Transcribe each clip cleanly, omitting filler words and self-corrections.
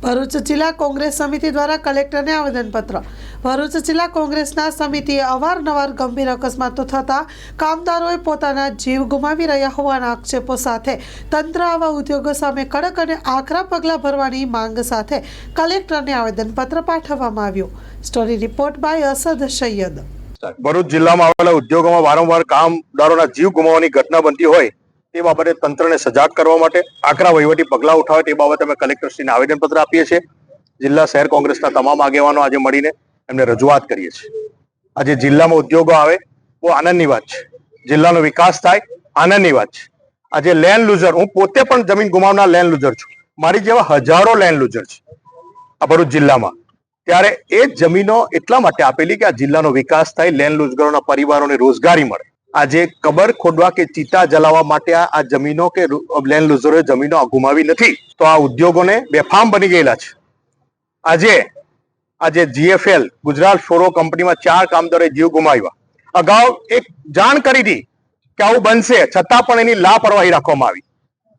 ભરૂચ જિલ્લા કોંગ્રેસ સમિતિ દ્વારા કલેક્ટરને આવેદનપત્ર। ભરૂચ જિલ્લા કોંગ્રેસના સમિતિએ અવારનવાર ગંભીર અકસ્માતો થતા કામદારોએ પોતાના જીવ ગુમાવી રહ્યા હોવાના આક્ષેપો સાથે તંત્ર આવા ઉદ્યોગો સામે કડક અને આકરા પગલાં ભરવાની માંગ સાથે કલેક્ટરને આવેદનપત્ર પાઠવવામાં આવ્યું। Story report by Asad Syed. Bharuch જિલ્લામાં આવેલા ઉદ્યોગોમાં વારંવાર કામદારોના જીવ ગુમાવવાની ઘટના બનતી હોય તે બાબતે તંત્રને સજાગ કરવા માટે આકરા વહીવટી પગલાં ઉઠાવે તે બાબતે અમે કલેક્ટરશ્રીને આવેદનપત્ર આપીએ છીએ। જિલ્લા શહેર કોંગ્રેસના તમામ આગેવાનો આજે મળીને એમને રજૂઆત કરીએ છીએ। આજે જિલ્લામાં ઉદ્યોગો આવે બહુ આનંદની વાત છે, જિલ્લાનો વિકાસ થાય આનંદની વાત છે। આજે લેન્ડ લૂઝર, હું પોતે પણ જમીન ગુમાવનાર લેન્ડ લૂઝર છું, મારી જેવા હજારો લેન્ડ લૂઝર છે આ ભરૂચ જિલ્લામાં। ત્યારે એ જમીનો એટલા માટે આપેલી કે આ જિલ્લાનો વિકાસ થાય, લેન્ડ લૂઝરોના પરિવારોને રોજગારી મળે। આજે કબર ખોદવા કે ચિતા જલાવવા માટે આ જમીનો કે લેન્ડ લૂઝરોએ જમીનો ગુમાવી નથી, તો આ ઉદ્યોગોને બેફામ બની ગયેલા છે। આજે જીએફએલ ગુજરાત ફ્લોરો કંપનીમાં 4 કામદારોએ જીવ ગુમાવ્યા। અગાઉ એક જાણ કરી હતી કે આવું બનશે, છતાં પણ એની લાપરવાહી રાખવામાં આવી,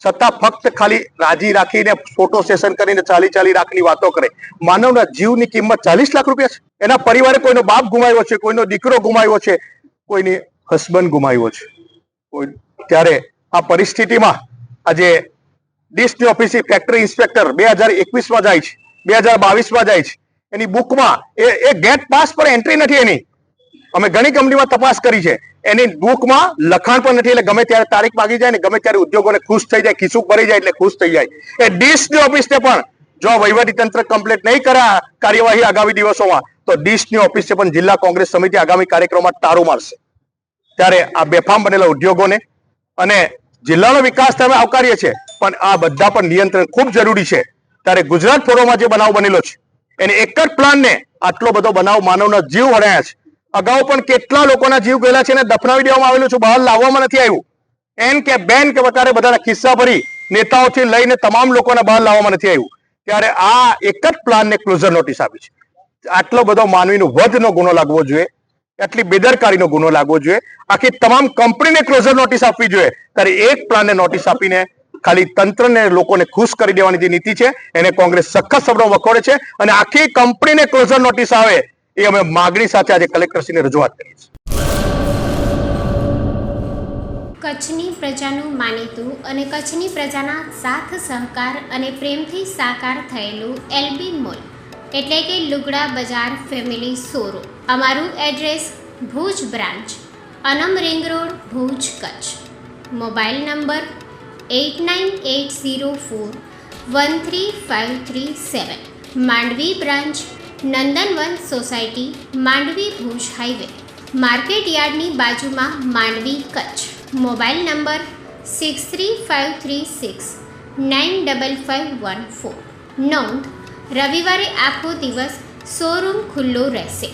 છતાં ફક્ત ખાલી રાજી રાખીને ફોટો સેશન કરીને 40 લાખની વાતો કરે। માનવના જીવની કિંમત 40 લાખ રૂપિયા છે। એના પરિવારે કોઈનો બાપ ગુમાવ્યો છે, કોઈનો દીકરો ગુમાવ્યો છે, કોઈની હસબન્ડ ગુમાવ્યો છે। ત્યારે આ પરિસ્થિતિમાં આજે ડીસની ઓફિસે ફેક્ટરી ઇન્સ્પેક્ટર 2021માં જાય છે, 2022માં જાય છે, એની બુકમાં એ ગેટ પાસ પર એન્ટ્રી નથી એની। અમે ઘણી કંપનીમાં તપાસ કરી છે, એની બુકમાં લખાણ પણ નથી। એટલે ગમે ત્યારે તારીખ માગી જાય ને ગમે ત્યારે ઉદ્યોગોને ખુશ થઈ જાય, ખિસ્સું ભરી જાય એટલે ખુશ થઈ જાય। એ ડીસની ઓફિસને પણ જો વહીવટી તંત્ર કમ્પ્લીટ નહીં કરે કાર્યવાહી આગામી દિવસોમાં, તો ડીસની ઓફિસે પણ જિલ્લા કોંગ્રેસ સમિતિ આગામી કાર્યક્રમમાં તારું મારશે। ત્યારે આ બેફામ બનેલા ઉદ્યોગોને અને જિલ્લાનો વિકાસ તમે આવકારીએ છીએ, પણ આ બધા પર નિયંત્રણ ખૂબ જરૂરી છે। ત્યારે ગુજરાત ફોરોમાં જે બનાવ બનેલો છે એને એક જ પ્લાનને આટલો બધો બનાવ માનવના જીવ હરાયા છે। અગાઉ પણ કેટલા લોકોના જીવ ગયેલા છે અને દફનાવી દેવામાં આવેલું છે, બહાર લાવવામાં નથી આવ્યું। એન કે બેન કે વધારે બધાના ખિસ્સા ભરી નેતાઓથી લઈને તમામ લોકોને બહાર લાવવામાં નથી આવ્યું। ત્યારે આ એક જ પ્લાનને ક્લોઝર નોટિસ આપી છે। આટલો બધો માનવીનો વધનો ગુનો લાગવો જોઈએ, આટલી બેદરકારીનો ગુનો લાગવો જોઈએ, આખી તમામ કંપનીને ક્લોઝર નોટિસ આપવી જોઈએ। ત્યારે એક પ્લાનને નોટિસ આપીને ખાલી તંત્રને લોકોને ખુશ કરી દેવાની જે નીતિ છે એને કોંગ્રેસ સખત શબ્દોમાં વખોડે છે અને આખી કંપનીને ક્લોઝર નોટિસ આવે એ અમે માગણી સાથે આજે કલેક્ટરશ્રીને રજૂઆત કરી છે। કચ્છની પ્રજાનું માનીતું અને કચ્છની પ્રજાના સાથ સહકાર અને પ્રેમથી સાકાર થયેલું એલબી મોલ એટલે કે લુગડા બજાર ફેમિલી શોરૂમ। અમારું address Bhuj branch, Anam ring road, Bhuj, Kutch. Mobile number 8980413537। Mandvi branch, Nandanvan society, Mandvi, Bhuj highway, market યાર્ડની બાજુમાં, માંડવી, કચ્છ। Mobile number 6353695514। નોંધ: રવિવારે આખો દિવસ શોરૂમ ખુલ્લો રહેશે।